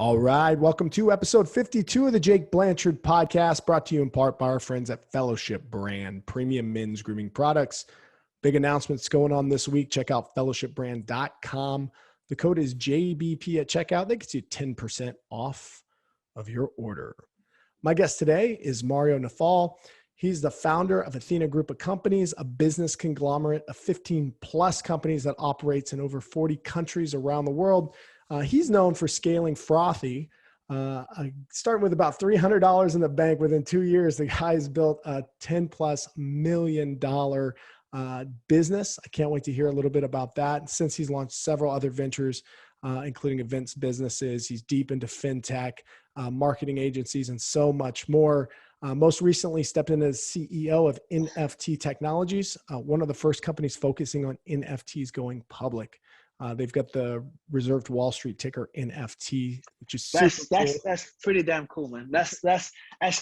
All right. Welcome to episode 52 of the Jake Blanchard podcast, brought to you in part by our friends at Fellowship Brand, premium men's grooming products. Big announcements going on this week. Check out fellowshipbrand.com. The code is JBP at checkout. That gets you 10% off of your order. My guest today is Mario Nawfal. He's the founder of Athena Group of Companies, a business conglomerate of 15 plus companies that operates in over 40 countries around the world. He's known for scaling Frothy, starting with about $300 in the bank. Within 2 years, the guy's built a $10+ million business. I can't wait to hear a little bit about that. Since he's launched several other ventures, including events businesses, he's deep into fintech, marketing agencies, and so much more. Most recently stepped in as CEO of NFT Technologies, one of the first companies focusing on NFTs going public. They've got the reserved Wall Street ticker NFT, which is that's pretty damn cool, man. That's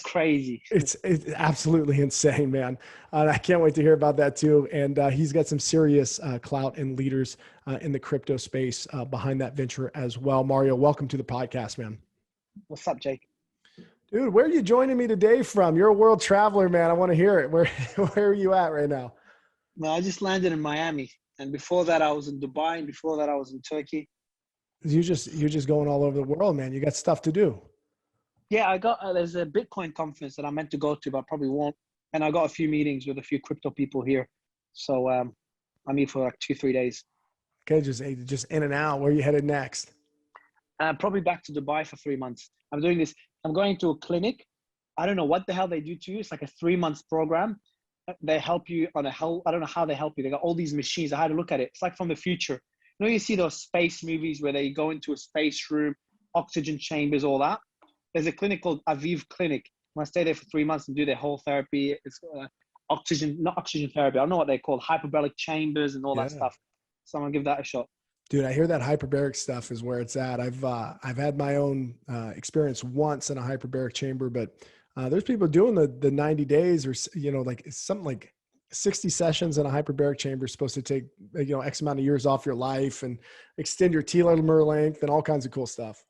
crazy. It's absolutely insane, man. I can't wait to hear about that too. And he's got some serious clout and leaders in the crypto space behind that venture as well. Mario, welcome to the podcast, man. What's up, Jake? Dude, where are you joining me today from? You're a world traveler, man. I want to hear it. Where are you at right now? Well, I just landed in Miami. And before that, I was in Dubai, and before that, I was in Turkey. You're just going all over the world, man. You got stuff to do. Yeah, there's a Bitcoin conference that I meant to go to, but I probably won't. And I got a few meetings with a few crypto people here. So I'm here for like 2-3 days. Okay, just in and out. Where are you headed next? Probably back to Dubai for 3 months. I'm doing this. I'm going to a clinic. I don't know what the hell they do to you. It's like a 3-month program. They help you on I don't know how they help you. They got all these machines. I had to look at it. It's like from the future. You know, you see those space movies where they go into a space room, oxygen chambers, all that. There's a clinic called Aviv Clinic. I'm gonna stay there for 3 months and do their whole therapy. It's not oxygen therapy. I don't know what they call hyperbaric chambers and all that stuff. So I'm gonna give that a shot. Dude, I hear that hyperbaric stuff is where it's at. I've had my own experience once in a hyperbaric chamber, but there's people doing the 90 days or, like something like 60 sessions in a hyperbaric chamber is supposed to take, X amount of years off your life and extend your telomere length and all kinds of cool stuff.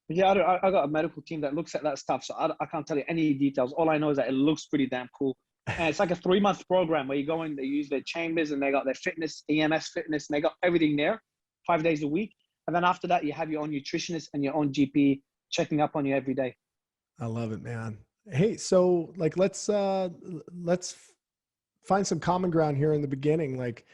Yeah, I got a medical team that looks at that stuff. So I can't tell you any details. All I know is that it looks pretty damn cool. And it's like a 3-month program where you go in, they use their chambers and they got their fitness, EMS fitness, and they got everything there 5 days a week. And then after that, you have your own nutritionist and your own GP checking up on you every day. I love it, man. Hey, so like, let's find some common ground here in the beginning. Like,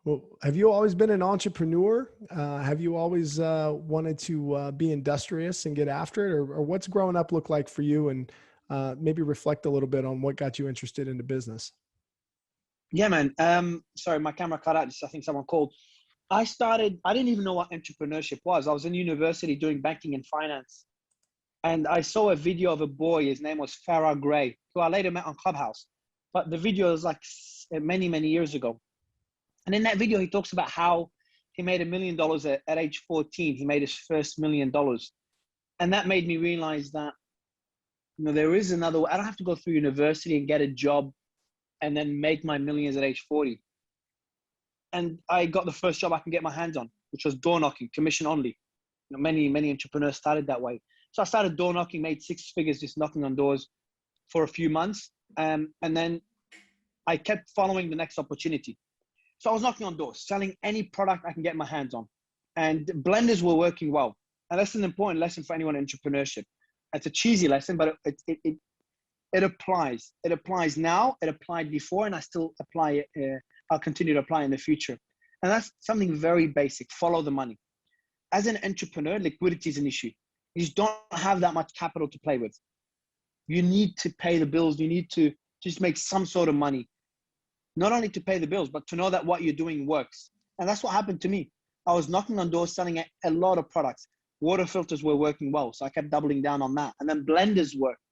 well, have you always been an entrepreneur? Have you always wanted to be industrious and get after it, or what's growing up look like for you? And maybe reflect a little bit on what got you interested into business. Yeah, man. Sorry, my camera cut out. I think someone called. I didn't even know what entrepreneurship was. I was in university doing banking and finance. And I saw a video of a boy, his name was Farah Gray, who I later met on Clubhouse. But the video was like many, many years ago. And in that video, he talks about how he made $1 million at age 14. He made his first $1 million. And that made me realize that, there is another way. I don't have to go through university and get a job and then make my millions at age 40. And I got the first job I can get my hands on, which was door knocking, commission only. Many, many entrepreneurs started that way. So I started door knocking, made 6 figures just knocking on doors for a few months. And then I kept following the next opportunity. So I was knocking on doors, selling any product I can get my hands on. And blenders were working well. And that's an important lesson for anyone in entrepreneurship. It's a cheesy lesson, but it applies. It applies now, it applied before, and I still apply it. I'll continue to apply in the future. And that's something very basic. Follow the money. As an entrepreneur, liquidity is an issue. You just don't have that much capital to play with. You need to pay the bills. You need to just make some sort of money. Not only to pay the bills, but to know that what you're doing works. And that's what happened to me. I was knocking on doors, selling a lot of products. Water filters were working well, so I kept doubling down on that. And then blenders worked.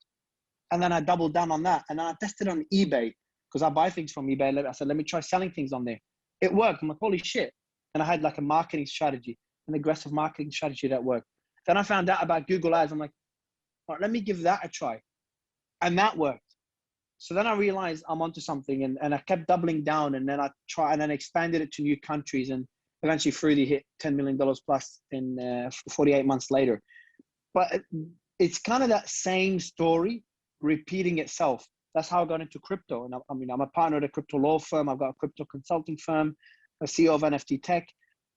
And then I doubled down on that. And then I tested on eBay, because I buy things from eBay. I said, let me try selling things on there. It worked. I'm like, holy shit. And I had like a marketing strategy, an aggressive marketing strategy that worked. Then I found out about Google Ads. I'm like, all right, let me give that a try. And that worked. So then I realized I'm onto something, and I kept doubling down, and then I expanded it to new countries, and eventually Fruity hit $10 million plus in 48 months later. But it's kind of that same story repeating itself. That's how I got into crypto. And I mean, I'm a partner at a crypto law firm. I've got a crypto consulting firm, a CEO of NFT Tech,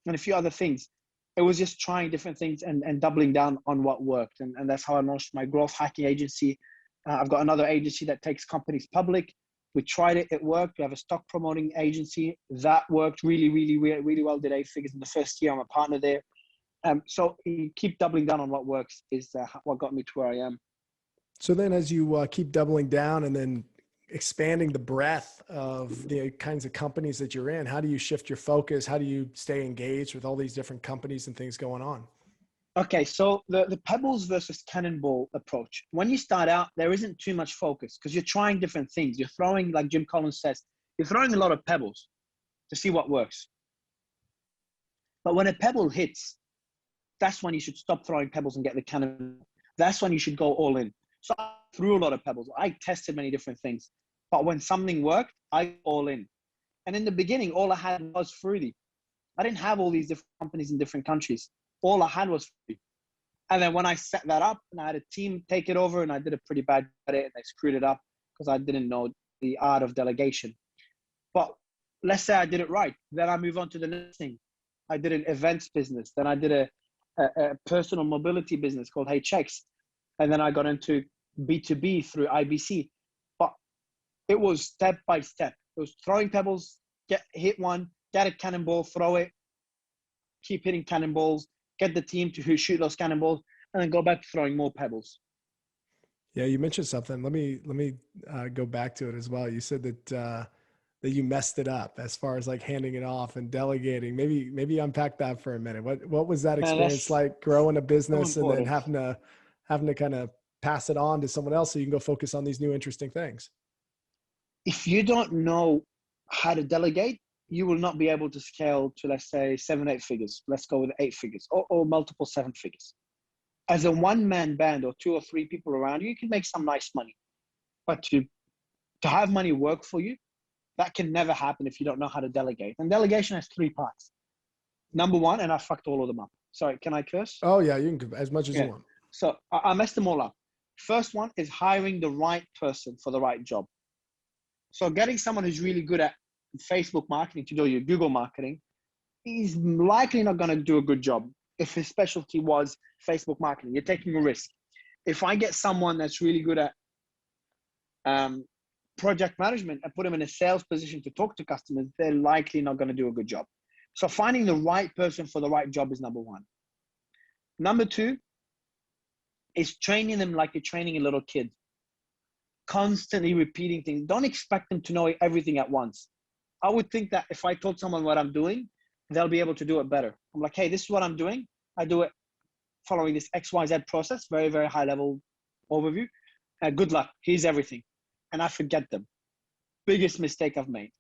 and a few other things. It was just trying different things and doubling down on what worked. And that's how I launched my growth hacking agency. I've got another agency that takes companies public. We tried it, it worked. We have a stock promoting agency that worked really, really, really well. Did 8 figures in the first year. I'm a partner there. So you keep doubling down on what works is what got me to where I am. So then as you keep doubling down and then expanding the breadth of the kinds of companies that you're in, how do you shift your focus? How do you stay engaged with all these different companies and things going on? Okay, so the pebbles versus cannonball approach. When you start out, there isn't too much focus because you're trying different things. You're throwing, like Jim Collins says, you're throwing a lot of pebbles to see what works. But when a pebble hits, that's when you should stop throwing pebbles and get the cannonball. That's when you should go all in. So I threw a lot of pebbles. I tested many different things. But when something worked, I go all in. And in the beginning, all I had was free. I didn't have all these different companies in different countries. All I had was free. And then when I set that up and I had a team take it over, and I did a pretty bad at it and I screwed it up because I didn't know the art of delegation. But let's say I did it right. Then I move on to the next thing. I did an events business. Then I did a personal mobility business called HX. And then I got into B2B through IBC. But it was step by step. It was throwing pebbles, hit one, get a cannonball, throw it, keep hitting cannonballs, get the team to shoot those cannonballs, and then go back to throwing more pebbles. Yeah, you mentioned something. Let me go back to it as well. You said that you messed it up as far as like handing it off and delegating. Maybe unpack that for a minute. What was that experience like growing a business and then having to kind of pass it on to someone else so you can go focus on these new interesting things? If you don't know how to delegate, you will not be able to scale to, let's say, 7, 8 figures. Let's go with 8 figures or multiple 7 figures. As a one-man band or 2 or 3 people around you, you can make some nice money. But to have money work for you, that can never happen if you don't know how to delegate. And delegation has 3 parts. Number one, and I fucked all of them up. Sorry, can I curse? Oh yeah, you can as much as you want. So I messed them all up. First one is hiring the right person for the right job. So getting someone who's really good at Facebook marketing to do your Google marketing, he's likely not going to do a good job. If his specialty was Facebook marketing, you're taking a risk. If I get someone that's really good at project management and put them in a sales position to talk to customers, they're likely not going to do a good job. So finding the right person for the right job is number one. Number two is training them like you're training a little kid. Constantly repeating things. Don't expect them to know everything at once. I would think that if I told someone what I'm doing, they'll be able to do it better. I'm like, hey, this is what I'm doing. I do it following this XYZ process, very, very high level overview. Good luck. Here's everything. And I forget them. Biggest mistake I've made.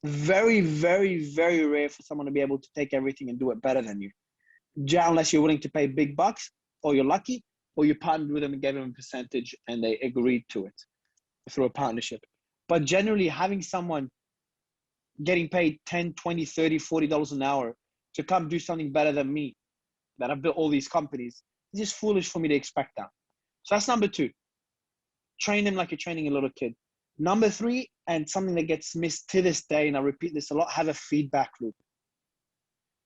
Very, very, very rare for someone to be able to take everything and do it better than you. Unless you're willing to pay big bucks, or you're lucky, or you partnered with them and gave them a percentage and they agreed to it through a partnership. But generally having someone getting paid 10, 20, 30, $40 an hour to come do something better than me, that I've built all these companies, it's just foolish for me to expect that. So that's number two. Train them like you're training a little kid. Number three, and something that gets missed to this day, and I repeat this a lot, have a feedback loop.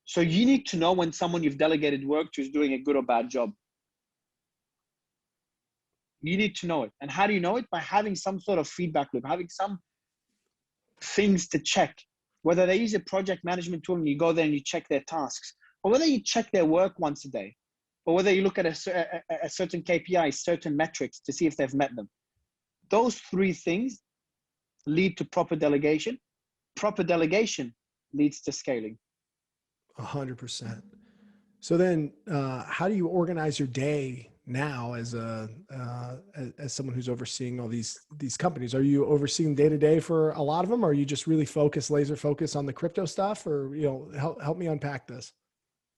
So you need to know when someone you've delegated work to is doing a good or bad job. You need to know it. And how do you know it? By having some sort of feedback loop, having some things to check. Whether they use a project management tool and you go there and you check their tasks, or whether you check their work once a day, or whether you look at a certain KPI, certain metrics to see if they've met them. Those 3 things lead to proper delegation. Proper delegation leads to scaling. 100%. So then how do you organize your day now as someone who's overseeing all these companies? Are you overseeing day to day for a lot of them? Or are you just really laser focused on the crypto stuff? Or, help me unpack this.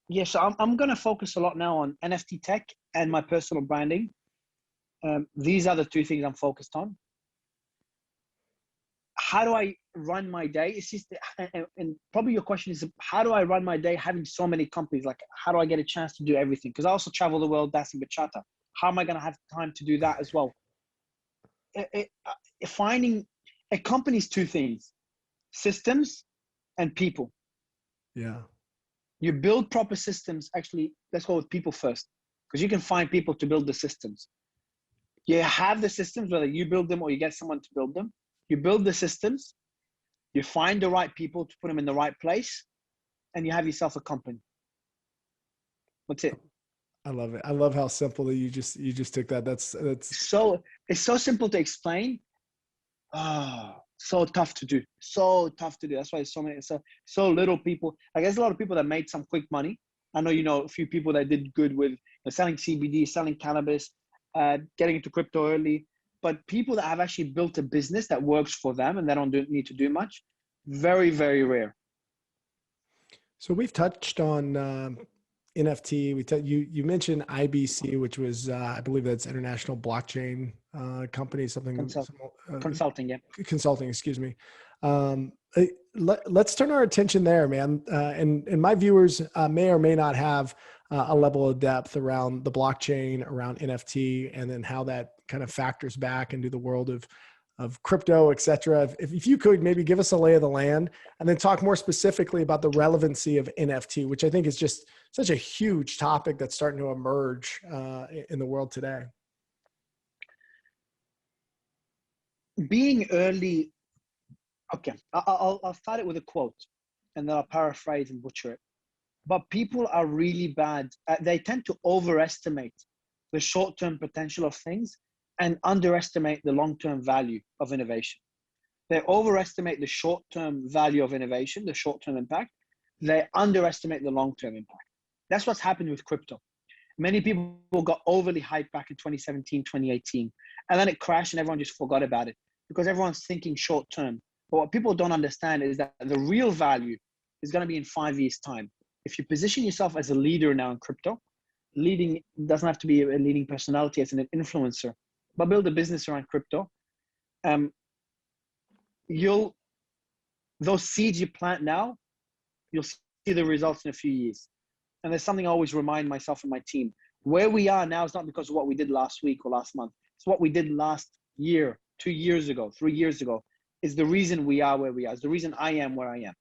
Yes, yeah, so I'm going to focus a lot now on NFT tech and my personal branding. These are the 2 things I'm focused on. how do I run my day? It's just, and probably your question is, how do I run my day having so many companies? Like, how do I get a chance to do everything? Because I also travel the world dancing bachata. How am I going to have time to do that as well? Finding a company is two things: systems and people. Yeah. You build proper systems. Actually, let's go with people first, because you can find people to build the systems. You have the systems, whether you build them or you get someone to build them. You build the systems, you find the right people to put them in the right place, and you have yourself a company. That's it. I love it. I love how simple that you just took that. That's So it's so simple to explain. So tough to do. So tough to do. That's why it's so little people. I guess a lot of people that made some quick money. I know, you know, a few people that did good with selling CBD, selling cannabis, getting into crypto early. But people that have actually built a business that works for them and they don't need to do much, very, very rare. So we've touched on NFT. You mentioned IBC, which was I believe that's International Blockchain Company, something Consulting, yeah. Consulting. Excuse me. Let's turn our attention there, man. And my viewers may or may not have a level of depth around the blockchain, around NFT, and then how that kind of factors back into the world of crypto, et cetera. If you could maybe give us a lay of the land and then talk more specifically about the relevancy of NFT, which I think is just such a huge topic that's starting to emerge in the world today. Being early, okay, I'll start it with a quote and then I'll paraphrase and butcher it. But people are really bad. They tend to overestimate the short-term potential of things and underestimate the long-term value of innovation. They overestimate the short-term value of innovation, the short-term impact. They underestimate the long-term impact. That's what's happened with crypto. Many people got overly hyped back in 2017, 2018, and then it crashed and everyone just forgot about it because everyone's thinking short-term. But what people don't understand is that the real value is going to be in 5 years' time. If you position yourself as a leader now in crypto, leading doesn't have to be a leading personality as an influencer, but build a business around crypto. Those seeds you plant now, you'll see the results in a few years. And there's something I always remind myself and my team. Where we are now is not because of what we did last week or last month. It's what we did last year, 2 years ago, 3 years ago, is the reason we are where we are. Is the reason I am where I am.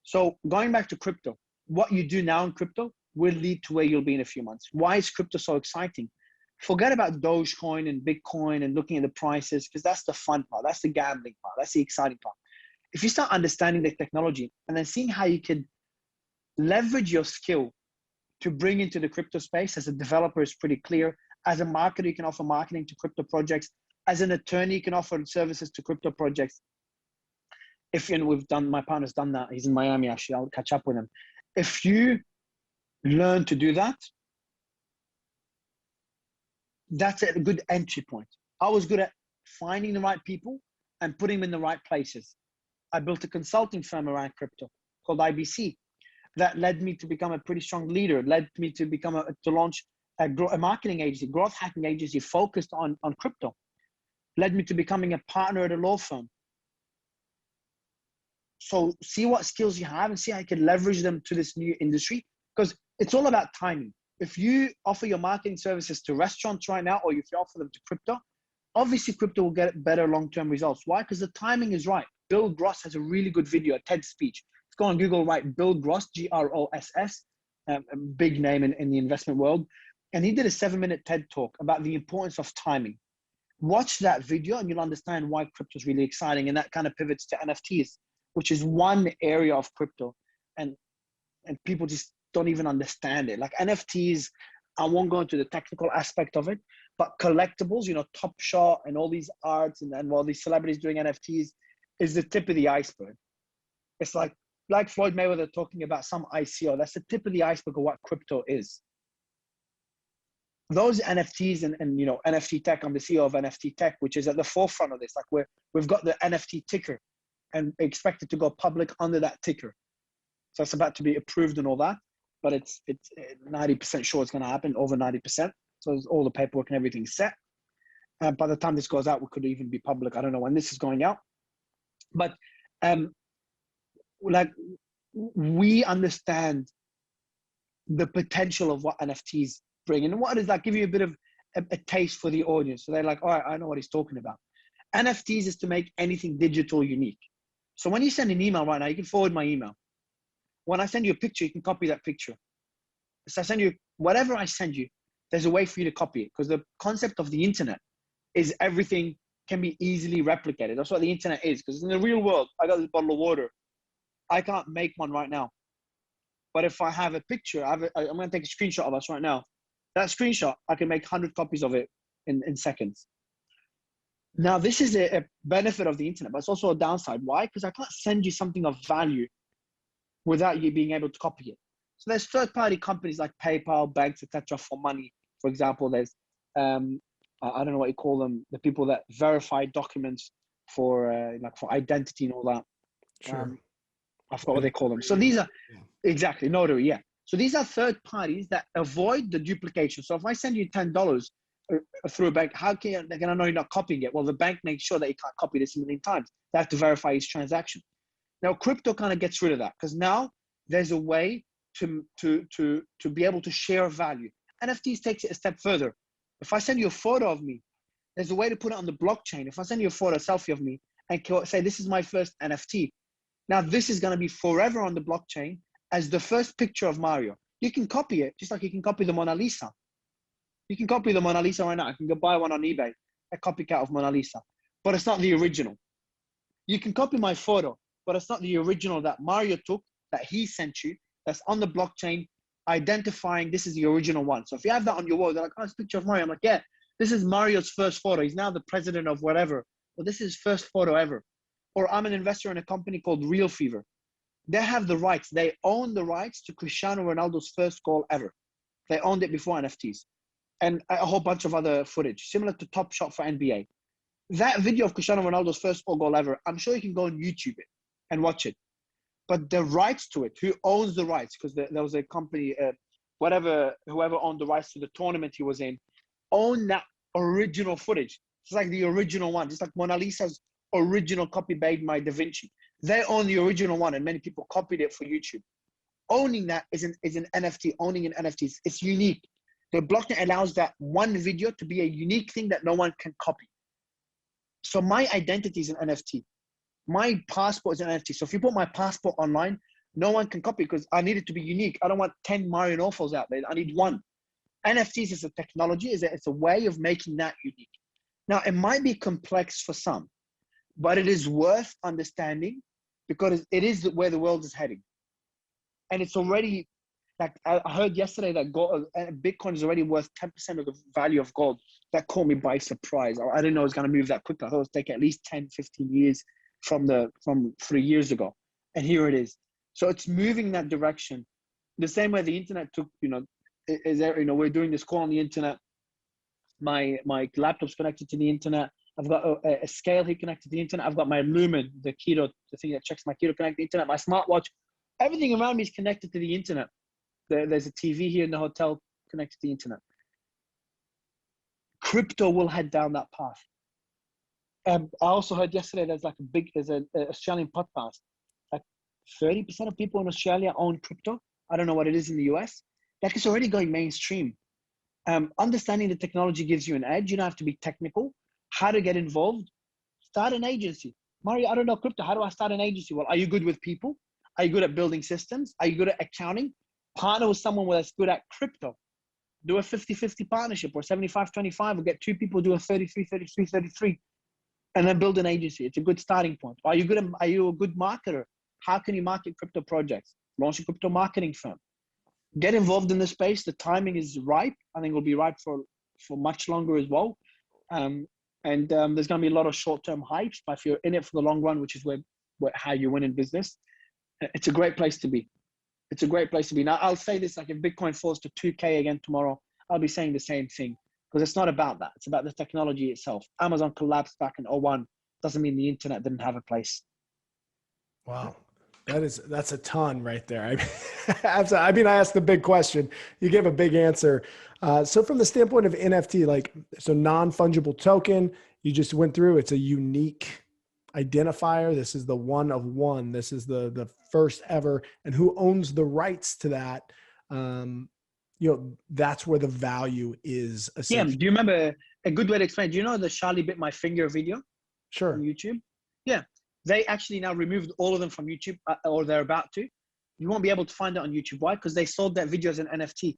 So going back to crypto, what you do now in crypto will lead to where you'll be in a few months. Why is crypto so exciting? Forget about Dogecoin and Bitcoin and looking at the prices, because that's the fun part. That's the gambling part. That's the exciting part. If you start understanding the technology and then seeing how you could leverage your skill to bring into the crypto space, as a developer is pretty clear. As a marketer, you can offer marketing to crypto projects. As an attorney, you can offer services to crypto projects. My partner's done that. He's in Miami, actually. I'll catch up with him. If you learn to do that, that's a good entry point. I was good at finding the right people and putting them in the right places. I built a consulting firm around crypto called IBC. That led me to become a pretty strong leader. It led me to launch a marketing agency, growth hacking agency focused on crypto. Led me to becoming a partner at a law firm. So see what skills you have and see how you can leverage them to this new industry, because it's all about timing. If you offer your marketing services to restaurants right now, or if you offer them to crypto, obviously crypto will get better long-term results. Why? Because the timing is right. Bill Gross has a really good video, a TED speech. Let's go on Google, write Bill Gross, Gross, a big name in the investment world. And he did a 7-minute TED talk about the importance of timing. Watch that video and you'll understand why crypto is really exciting. And that kind of pivots to NFTs, which is one area of crypto. And people just don't even understand it. Like NFTs, I won't go into the technical aspect of it, but collectibles, Top Shot and all these arts and all these celebrities doing NFTs is the tip of the iceberg. It's like Floyd Mayweather talking about some ICO. That's the tip of the iceberg of what crypto is. Those NFTs and NFT Tech, I'm the CEO of NFT Tech, which is at the forefront of this. Like we've got the NFT ticker and expect it to go public under that ticker. So it's about to be approved and all that, but it's 90% sure it's going to happen, over 90%. So all the paperwork and everything's set. By the time this goes out, we could even be public. I don't know when this is going out, But like we understand the potential of what NFTs bring, and what is that? Give you a bit of a taste for the audience, so they're like, all right, I know what he's talking about. NFTs is to make anything digital unique. So when you send an email right now, you can forward my email. When I send you a picture, you can copy that picture. So I send you whatever I send you, there's a way for you to copy it, because the concept of the internet is everything can be easily replicated. That's what the internet is. Because in the real world, I got this bottle of water. I can't make one right now. But if I have a picture, I'm going to take a screenshot of us right now. That screenshot, I can make 100 copies of it in seconds. Now, this is a benefit of the internet, but it's also a downside. Why? Because I can't send you something of value without you being able to copy it. So there's third-party companies like PayPal, banks, etc. for money. For example, there's I don't know what you call them, the people that verify documents for like for identity and all that. Sure. I forgot what they call them. So these are exactly notary, yeah. So these are third parties that avoid the duplication. So if I send you $10 through a bank, how can they're gonna know you're not copying it? Well, the bank makes sure that you can't copy this a million times. They have to verify each transaction. Now, crypto kind of gets rid of that, because now there's a way to be able to share value. NFTs takes it a step further. If I send you a photo of me, there's a way to put it on the blockchain. If I send you a photo, a selfie of me, and say, this is my first NFT. Now, this is going to be forever on the blockchain as the first picture of Mario. You can copy it, just like you can copy the Mona Lisa. You can copy the Mona Lisa right now. I can go buy one on eBay, a copycat of Mona Lisa, but it's not the original. You can copy my photo, but it's not the original that Mario took, that he sent you, that's on the blockchain, identifying this is the original one. So if you have that on your wall, they're like, oh, it's a picture of Mario. I'm like, yeah, this is Mario's first photo. He's now the president of whatever. Well, this is his first photo ever. Or I'm an investor in a company called Real Fever. They have the rights. They own the rights to Cristiano Ronaldo's first goal ever. They owned it before NFTs. And a whole bunch of other footage, similar to Top Shot for NBA. That video of Cristiano Ronaldo's first goal ever, I'm sure you can go on YouTube it and watch it. But the rights to it, who owns the rights? Because there was a company, whoever owned the rights to the tournament he was in, owned that original footage. It's like the original one, just like Mona Lisa's original copy made by Da Vinci. They own the original one, and many people copied it for YouTube. Owning that is an NFT. Owning an NFT, it's unique. The blockchain allows that one video to be a unique thing that no one can copy. So my identity is an NFT. My passport is an NFT. So if you put my passport online, no one can copy, because I need it to be unique. I don't want 10 Mario Nawfals out there. I need one. NFTs is a technology. It's a way of making that unique. Now, it might be complex for some, but it is worth understanding, because it is where the world is heading. And it's already, like I heard yesterday that gold, Bitcoin is already worth 10% of the value of gold. That caught me by surprise. I didn't know it was going to move that quickly. I thought it was taking at least 10, 15 years from 3 years ago. And here it is. So it's moving that direction. The same way the internet took, we're doing this call on the internet. My laptop's connected to the internet. I've got a scale here connected to the internet. I've got my Lumen, the thing that checks my keto, connected to the internet. My smartwatch, everything around me is connected to the internet. There's a TV here in the hotel connected to the internet. Crypto will head down that path. I also heard yesterday there's an Australian podcast. Like 30% of people in Australia own crypto. I don't know what it is in the US. Like, it's already going mainstream. Understanding the technology gives you an edge. You don't have to be technical. How to get involved? Start an agency. Mario, I don't know crypto. How do I start an agency? Well, are you good with people? Are you good at building systems? Are you good at accounting? Partner with someone that's good at crypto. Do a 50-50 partnership, or 75-25, or get two people, do a 33-33-33, and then build an agency. It's a good starting point. Are you a good marketer? How can you market crypto projects? Launch a crypto marketing firm. Get involved in the space. The timing is ripe. I think it'll be ripe for much longer as well. And there's going to be a lot of short-term hypes, but if you're in it for the long run, which is how you win in business, it's a great place to be. It's a great place to be. Now, I'll say this, like if Bitcoin falls to 2K again tomorrow, I'll be saying the same thing, because it's not about that. It's about the technology itself. Amazon collapsed back in 2001. Doesn't mean the internet didn't have a place. Wow. That's a ton right there. I mean, I asked the big question. You gave a big answer. So from the standpoint of NFT, so non-fungible token, you just went through, it's a unique identifier. This is the one of one. This is the first ever, and who owns the rights to that. That's where the value is Yeah. essentially. Do you remember a good way to explain? Do you know the Charlie bit my finger video on Sure. YouTube? Yeah. They actually now removed all of them from YouTube, or they're about to. You won't be able to find it on YouTube. Why? Because they sold that video as an NFT.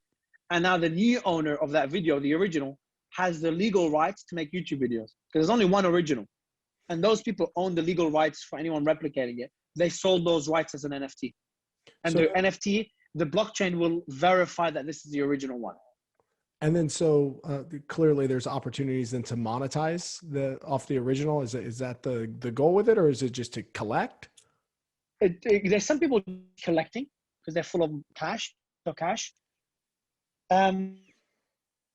And now the new owner of that video, the original, has the legal rights to make YouTube videos. Because there's only one original. And those people own the legal rights for anyone replicating it. They sold those rights as an NFT. And So the NFT, the blockchain will verify that this is the original one. And then, clearly there's opportunities then to monetize off the original. Is that the goal with it, or is it just to collect? There's some people collecting because they're full of cash. So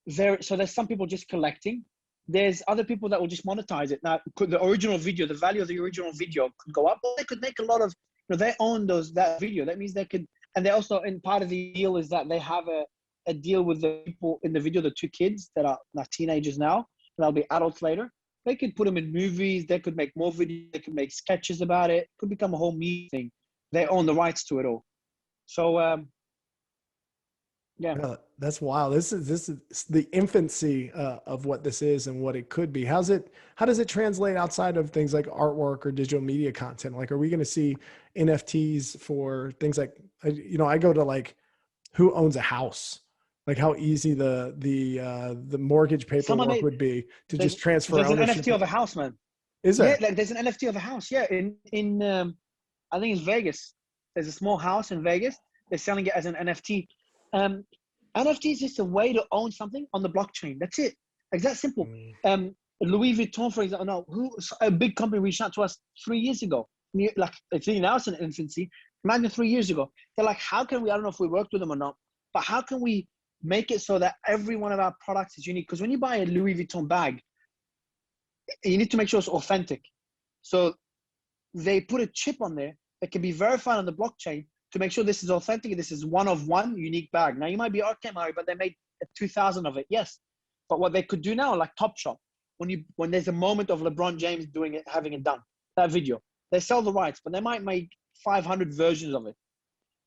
there's some people just collecting. There's other people that will just monetize it. Now, could the original video, the value of the original video could go up, or they could make a lot of, they own that video. That means they could, and they also, and part of the deal is that they have a deal with the people in the video, the two kids that are teenagers now, that'll be adults later. They could put them in movies. They could make more videos. They could make sketches about it. It could become a whole media thing. They own the rights to it all. So, yeah. That's wild. This is the infancy of what this is and what it could be. How does it translate outside of things like artwork or digital media content? Like, are we going to see NFTs for things like, I go to like, who owns a house? Like how easy the mortgage paperwork would be to just transfer ownership. There's an NFT of a house, man. Is there? Yeah, like there's an NFT of a house. Yeah, in I think it's Vegas. There's a small house in Vegas. They're selling it as an NFT. NFT is just a way to own something on the blockchain. That's it. Like that simple. Louis Vuitton, for example, a big company reached out to us 3 years ago. Like it's now it's in infancy. Imagine 3 years ago. They're like, how can we? I don't know if we worked with them or not, but how can we make it so that every one of our products is unique? Because when you buy a Louis Vuitton bag, you need to make sure it's authentic. So they put a chip on there that can be verified on the blockchain to make sure this is authentic. This is one of one unique bag. Now you might be, okay, Mario, but they made 2,000 of it. Yes. But what they could do now, like Topshop, when there's a moment of LeBron James doing it, having it done, that video, they sell the rights, but they might make 500 versions of it.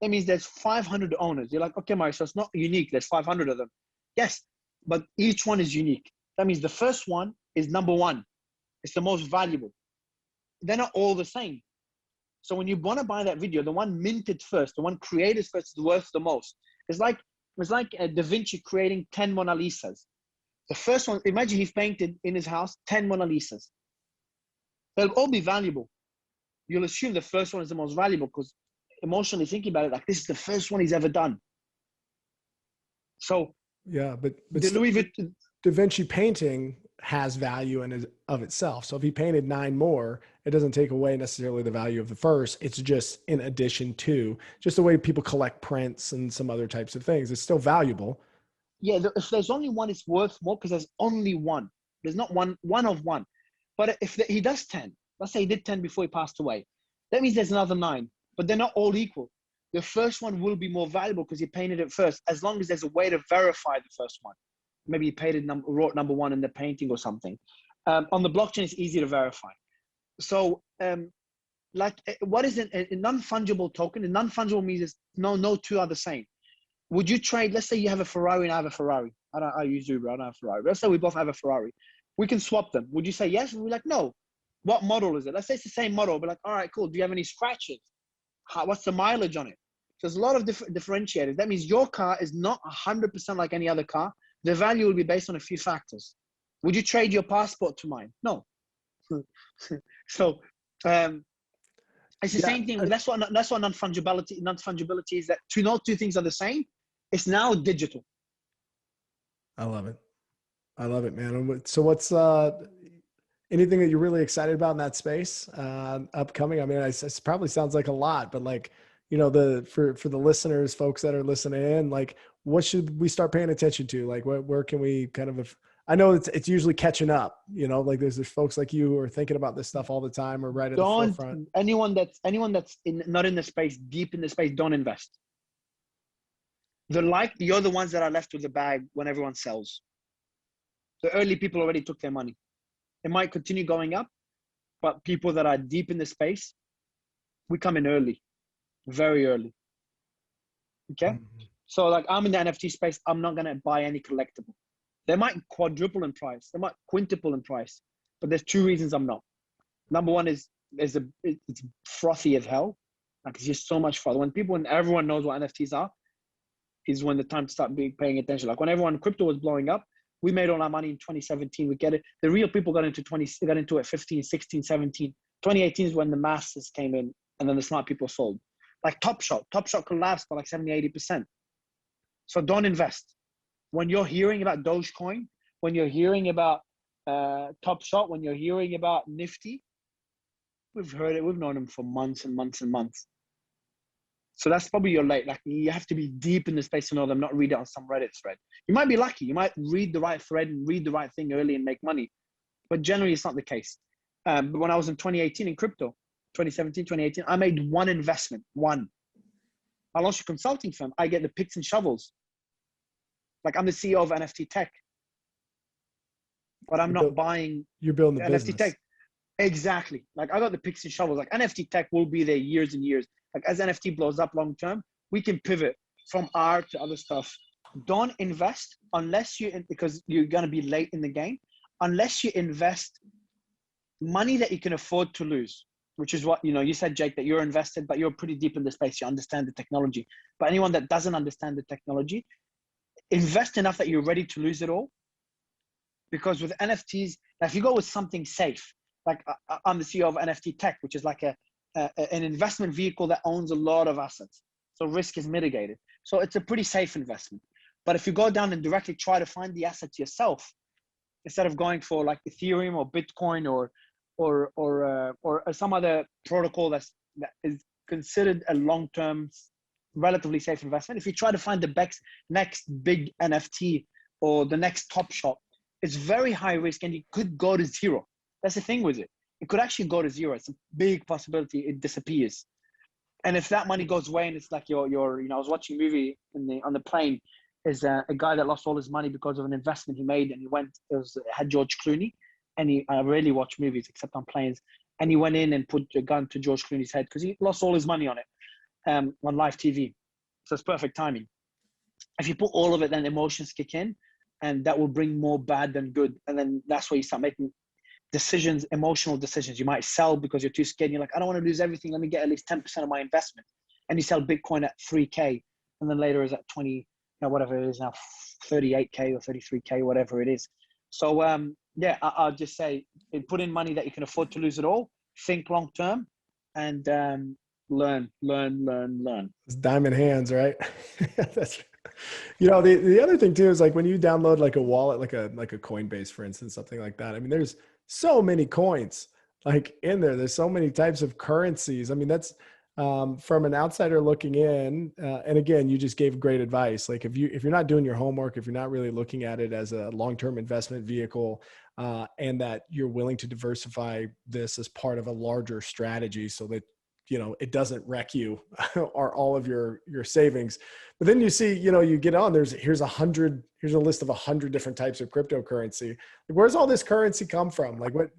That means there's 500 owners. You're like, okay, Mario, so it's not unique. There's 500 of them. Yes, but each one is unique. That means the first one is number one. It's the most valuable. They're not all the same. So when you want to buy that video, the one minted first, the one created first is worth the most. It's like Da Vinci creating 10 Mona Lisas. The first one, imagine he's painted in his house 10 Mona Lisas. They'll all be valuable. You'll assume the first one is the most valuable because emotionally thinking about it, like this is the first one he's ever done. So yeah, but the Louis Vuitton Da Vinci painting has value in of itself. So if he painted 9 more, it doesn't take away necessarily the value of the first. It's just in addition to just the way people collect prints and some other types of things. It's still valuable. Yeah, if there's only one, it's worth more because there's only one. There's not one of one. But if he does 10, let's say he did 10 before he passed away, that means there's another 9, but they're not all equal. The first one will be more valuable because he painted it first, as long as there's a way to verify the first one. Maybe he painted wrote number 1 in the painting or something. On the blockchain, it's easy to verify. So, what is a non-fungible token? A non-fungible means no two are the same. Would you trade? Let's say you have a Ferrari and I have a Ferrari. I use Uber. I don't have a Ferrari. Let's say we both have a Ferrari. We can swap them. Would you say yes? We're like, no. What model is it? Let's say it's the same model. We're like, all right, cool. Do you have any scratches? What's the mileage on it? So there's a lot of differentiators. That means your car is not 100% like any other car. The value will be based on a few factors. Would you trade your passport to mine? No. So it's the same thing. That's what non-fungibility is, that no two things are the same. It's now digital. I love it, man. So what's anything that you're really excited about in that space upcoming? I mean, it probably sounds like a lot, but like, for the listeners, folks that are listening in, like, what should we start paying attention to? Like, where can we kind of, I know it's usually catching up, like there's folks like you who are thinking about this stuff all the time or right at the forefront. Anyone that's not in the space, deep in the space, don't invest. You're the ones that are left with the bag when everyone sells. The early people already took their money. It might continue going up, but people that are deep in the space, we come in early, very early. Okay. So like I'm in the NFT space, I'm not going to buy any collectible. They might quadruple in price. They might quintuple in price, but there's two reasons I'm not. Number one is it's frothy as hell. Like it's just so much fun. When everyone knows what NFTs are, is when the time to start paying attention. Like when crypto was blowing up, we made all our money in 2017. We get it. The real people got into it 15, 16, 17. 2018 is when the masses came in, and then the smart people sold. Like Top Shot collapsed by like 70, 80%. So don't invest. When you're hearing about Dogecoin, when you're hearing about Top Shot, when you're hearing about Nifty, we've heard it. We've known them for months and months and months. So that's probably your late. Like you have to be deep in the space to know them, not read it on some Reddit thread. You might be lucky. You might read the right thread and read the right thing early and make money. But generally, it's not the case. But when I was in 2018 in crypto, 2017, 2018, I made one investment, one. I launched a consulting firm. I get the picks and shovels. Like I'm the CEO of NFT Tech. But I'm not buying You're building the NFT business. Tech. Exactly. Like I got the picks and shovels. Like NFT Tech will be there years and years. Like as NFT blows up long term, we can pivot from art to other stuff. Don't invest unless because you're going to be late in the game, unless you invest money that you can afford to lose, which is what, you said, Jake, that you're invested, but you're pretty deep in the space. You understand the technology. But anyone that doesn't understand the technology, invest enough that you're ready to lose it all. Because with NFTs, now if you go with something safe, like I'm the CEO of NFT Tech, which is like an investment vehicle that owns a lot of assets. So risk is mitigated. So it's a pretty safe investment. But if you go down and directly try to find the assets yourself, instead of going for like Ethereum or Bitcoin or some other protocol that is considered a long-term, relatively safe investment, if you try to find the next big NFT or the next Top Shot, it's very high risk and it could go to zero. That's the thing with it. It could actually go to zero. It's a big possibility it disappears. And if that money goes away and it's like I was watching a movie on the plane, is a guy that lost all his money because of an investment he made, and it had George Clooney, and I rarely watch movies except on planes, and he went in and put a gun to George Clooney's head because he lost all his money on it on live TV. So it's perfect timing. If you put all of it, then emotions kick in, and that will bring more bad than good. And then that's where you start making decisions, emotional decisions. You might sell because you're too scared. You're like, I don't want to lose everything. Let me get at least 10% of my investment. And you sell Bitcoin at 3K, and then later is at 20, whatever it is now, 38K or 33K, whatever it is. So I'll just say, put in money that you can afford to lose it all. Think long term, and learn. It's diamond hands, right? That's, the other thing too is like when you download like a wallet, like a Coinbase, for instance, something like that. I mean, there's so many coins like in there. There's so many types of currencies. I mean, that's from an outsider looking in. And again, you just gave great advice. Like if you're not doing your homework, if you're not really looking at it as a long-term investment vehicle, and that you're willing to diversify this as part of a larger strategy so that it doesn't wreck you or all of your savings. But then you see, you get on, here's a list of 100 different types of cryptocurrency. Like, where's all this currency come from? Like what,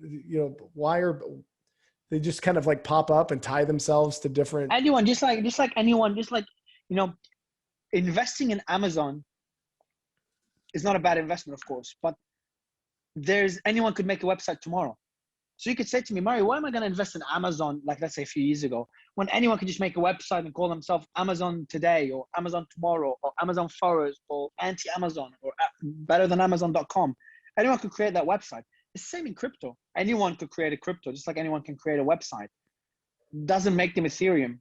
why are they just kind of like pop up and tie themselves to different? Anyone, just like anyone, investing in Amazon is not a bad investment, of course, but anyone could make a website tomorrow. So you could say to me, Mario, why am I going to invest in Amazon? Like, let's say a few years ago, when anyone could just make a website and call themselves Amazon Today or Amazon Tomorrow or Amazon Forest or anti-Amazon or better than Amazon.com. Anyone could create that website. It's the same in crypto. Anyone could create a crypto, just like anyone can create a website. Doesn't make them Ethereum,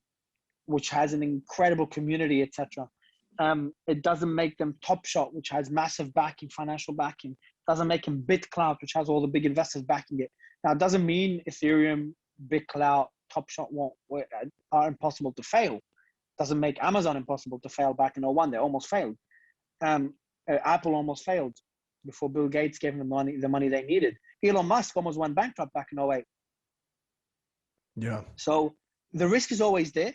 which has an incredible community, etc. It doesn't make them Top Shot, which has massive backing, financial backing. Doesn't make them BitClout, which has all the big investors backing it. Now, it doesn't mean Ethereum, BitClout, Top Shot are impossible to fail. Doesn't make Amazon impossible to fail back in 2001. They almost failed. Apple almost failed before Bill Gates gave them the money they needed. Elon Musk almost went bankrupt back in 2008. Yeah. So the risk is always there,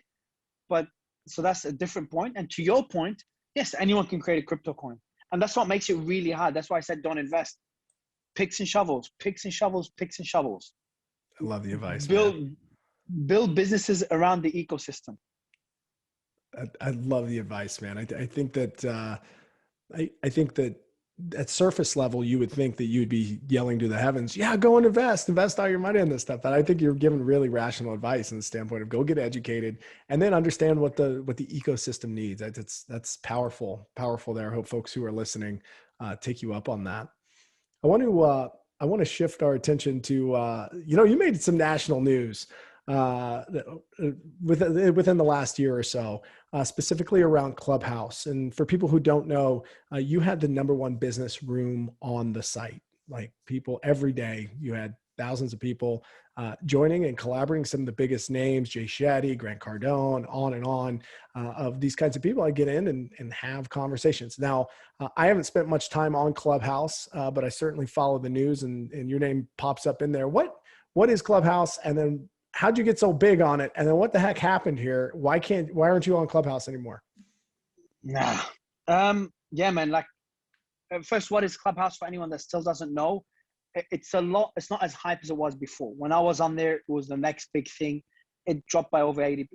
so that's a different point. And to your point, yes, anyone can create a crypto coin. And that's what makes it really hard. That's why I said don't invest. Picks and shovels. I love the advice, man. Build businesses around the ecosystem. I love the advice, man. I think that I think that at surface level, you would think that you'd be yelling to the heavens, yeah, go and invest all your money in this stuff. But I think you're giving really rational advice in the standpoint of go get educated and then understand what the ecosystem needs. That's powerful there. I hope folks who are listening take you up on that. I want to shift our attention to you made some national news uh, within the last year or so, specifically around Clubhouse. And for people who don't know, you had the number one business room on the site. Like people every day, you had thousands of people joining and collaborating. Some of the biggest names, Jay Shetty, Grant Cardone, on and on, of these kinds of people. I get in and have conversations. Now, I haven't spent much time on Clubhouse, but I certainly follow the news, and your name pops up in there. What is Clubhouse? And then how'd you get so big on it? And then what the heck happened here? Why aren't you on Clubhouse anymore? Nah. Yeah, man. Like, first, what is Clubhouse for anyone that still doesn't know? It's not as hype as it was before. When I was on there, it was the next big thing. It dropped by over 80%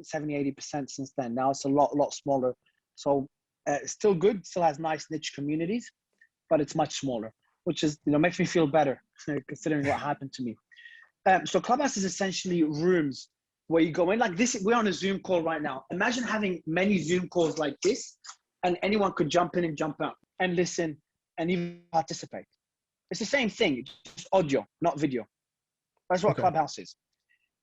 since then. Now it's a lot smaller. So it's still good, still has nice niche communities, but it's much smaller, which is, makes me feel better considering what happened to me. So Clubhouse is essentially rooms where you go in like this. We're on a Zoom call right now. Imagine having many Zoom calls like this, and anyone could jump in and jump out and listen and even participate. It's the same thing, just audio, not video. That's what Clubhouse is.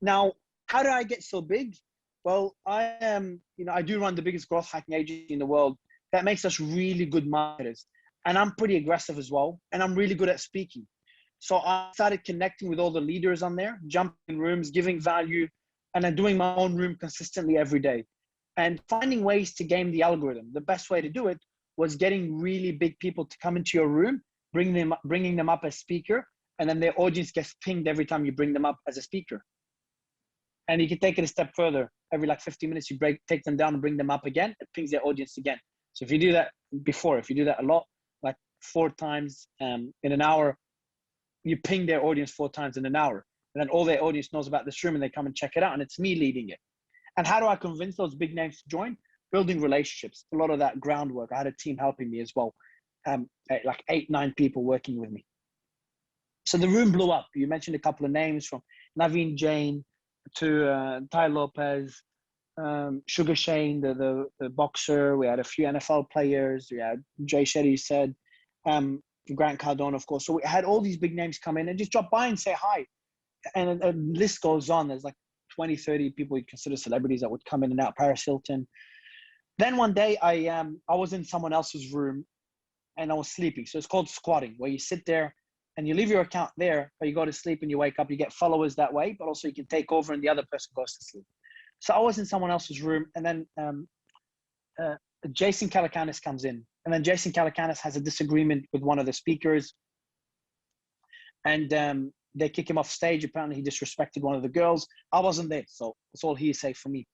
Now, how did I get so big? Well, I do run the biggest growth hacking agency in the world. That makes us really good marketers. And I'm pretty aggressive as well. And I'm really good at speaking. So I started connecting with all the leaders on there, jumping in rooms, giving value, and then doing my own room consistently every day. And finding ways to game the algorithm. The best way to do it was getting really big people to come into your room, bringing them up as speaker, and then their audience gets pinged every time you bring them up as a speaker. And you can take it a step further. Every 50 minutes, you take them down and bring them up again. It pings their audience again. So if you do that a lot, like 4 times in an hour, you ping their audience 4 times in an hour. And then all their audience knows about this room and they come and check it out. And it's me leading it. And how do I convince those big names to join? Building relationships. A lot of that groundwork. I had a team helping me as well. 8-9 people working with me. So the room blew up. You mentioned a couple of names, from Naveen Jain to Ty Lopez, Sugar Shane, the boxer. We had a few NFL players. We had Jay Shetty, said, Grant Cardone, of course. So we had all these big names come in and just drop by and say hi. And a list goes on. There's 20, 30 people you consider celebrities that would come in and out. Paris Hilton. Then one day I was in someone else's room and I was sleeping. So it's called squatting, where you sit there and you leave your account there, but you go to sleep and you wake up. You get followers that way, but also you can take over and the other person goes to sleep. So I was in someone else's room, and then Jason Calacanis comes in. And then Jason Calacanis has a disagreement with one of the speakers. And they kick him off stage. Apparently he disrespected one of the girls. I wasn't there, so it's all hearsay for me.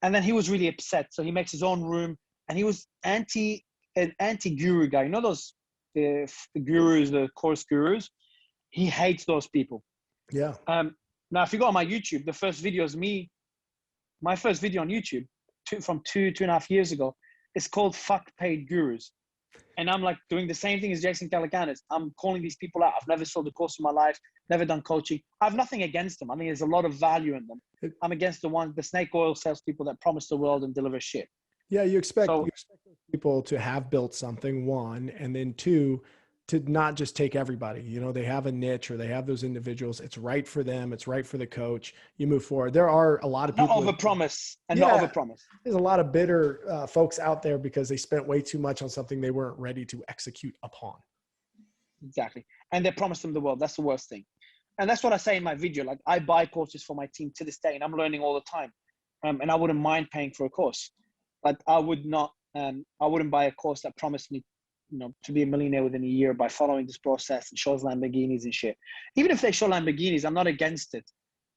And then he was really upset. So he makes his own room, and he was an anti-guru guy. You know those the gurus, the course gurus? He hates those people. Yeah. Now, if you go on my YouTube, the first video is me. My first video on YouTube from 2.5 years ago, it's called Fuck Paid Gurus. And I'm doing the same thing as Jason Calacanis. I'm calling these people out. I've never sold a course in my life, never done coaching. I have nothing against them. I think there's a lot of value in them. I'm against the snake oil salespeople that promise the world and deliver shit. Yeah, you expect those people to have built something, one, and then two, to not just take everybody. They have a niche, or they have those individuals. It's right for them. It's right for the coach. You move forward. There are a lot of people. Not overpromise and not overpromise. There's a lot of bitter folks out there because they spent way too much on something they weren't ready to execute upon. Exactly. And they promised them the world. That's the worst thing. And that's what I say in my video. I buy courses for my team to this day, and I'm learning all the time. And I wouldn't mind paying for a course. But I wouldn't buy a course that promised me, to be a millionaire within a year by following this process and shows Lamborghinis and shit. Even if they show Lamborghinis, I'm not against it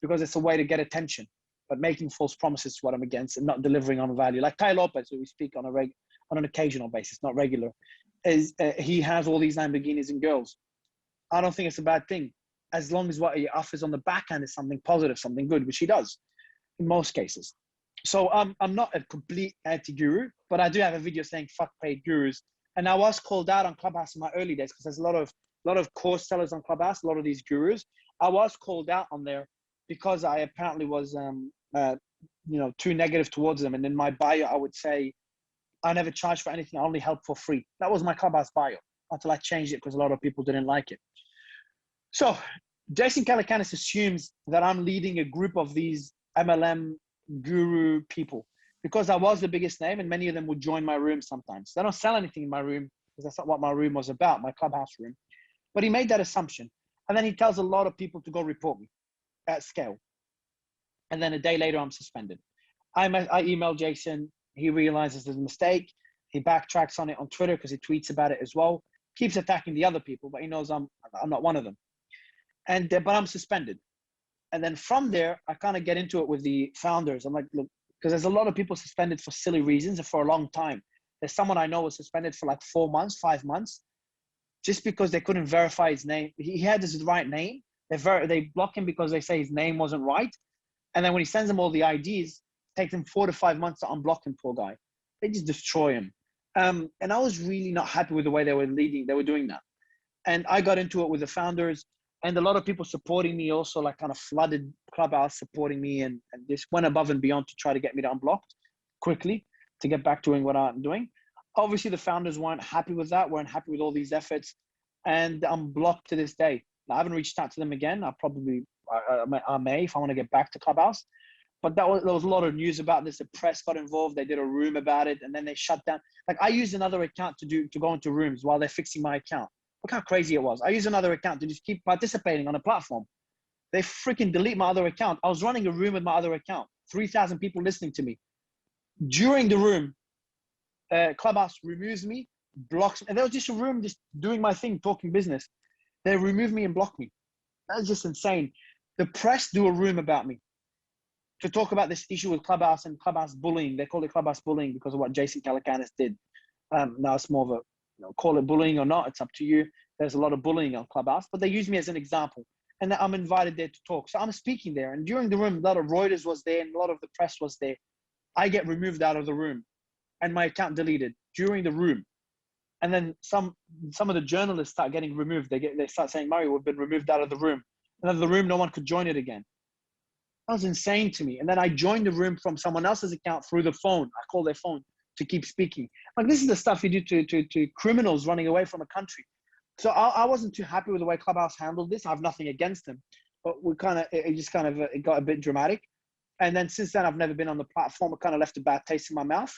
because it's a way to get attention. But making false promises is what I'm against, and not delivering on value. Like Ty Lopez, who we speak on an occasional basis, not regular, he has all these Lamborghinis and girls. I don't think it's a bad thing. as long as what he offers on the back end is something positive, something good, which he does in most cases. So I'm not a complete anti-guru, but I do have a video saying fuck paid gurus. And I was called out on Clubhouse in my early days because there's a lot of course sellers on Clubhouse, a lot of these gurus. I was called out on there because I apparently was too negative towards them. And in my bio, I would say, I never charge for anything. I only help for free. That was my Clubhouse bio until I changed it because a lot of people didn't like it. So Jason Calacanis assumes that I'm leading a group of these MLM guru people because I was the biggest name and many of them would join my room sometimes. They don't sell anything in my room because that's not what my room was about, my Clubhouse room. But he made that assumption. And then he tells a lot of people to go report me at scale. And then a day later, I'm suspended. I emailed Jason. He realizes his mistake. He backtracks on it on Twitter because he tweets about it as well. Keeps attacking the other people, but he knows I'm not one of them. And but I'm suspended. And then from there, I kind of get into it with the founders. I'm like, look, because there's a lot of people suspended for silly reasons and for a long time. There's someone I know was suspended for like 4 months, 5 months, just because they couldn't verify his name. He had his right name. They block him because they say his name wasn't right. And then when he sends them all the IDs, it takes them 4 to 5 months to unblock him, poor guy. They just destroy him. And I was really not happy with the way they were doing that. And I got into it with the founders. And a lot of people supporting me also like kind of flooded Clubhouse supporting me and just went above and beyond to try to get me to unblocked quickly to get back doing what I'm doing. Obviously, the founders weren't happy with that, weren't happy with all these efforts. And I'm blocked to this day. Now, I haven't reached out to them again. I may if I want to get back to Clubhouse. But there was a lot of news about this. The press got involved. They did a room about it and then they shut down. Like I used another account to go into rooms while they're fixing my account. Look how crazy it was. I use another account to just keep participating on a platform. They freaking delete my other account. I was running a room with my other account. 3,000 people listening to me. During the room, Clubhouse removes me, blocks me. And there was just a room just doing my thing, talking business. They remove me and block me. That's just insane. The press do a room about me to talk about this issue with Clubhouse and Clubhouse bullying. They call it Clubhouse bullying because of what Jason Calacanis did. Now it's more of a, call it bullying or not, it's up to you. There's a lot of bullying on Clubhouse, but they use me as an example. And I'm invited there to talk. So I'm speaking there. And during the room, a lot of Reuters was there and a lot of the press was there. I get removed out of the room and my account deleted during the room. And then some of the journalists start getting removed. They start saying, Mario, we've been removed out of the room. And then the room, no one could join it again. That was insane to me. And then I joined the room from someone else's account through the phone. I call their phone to keep speaking. Like this is the stuff you do to criminals running away from a country. So I wasn't too happy with the way Clubhouse handled this. I have nothing against them, but it got a bit dramatic. And then since then, I've never been on the platform. It kind of left a bad taste in my mouth.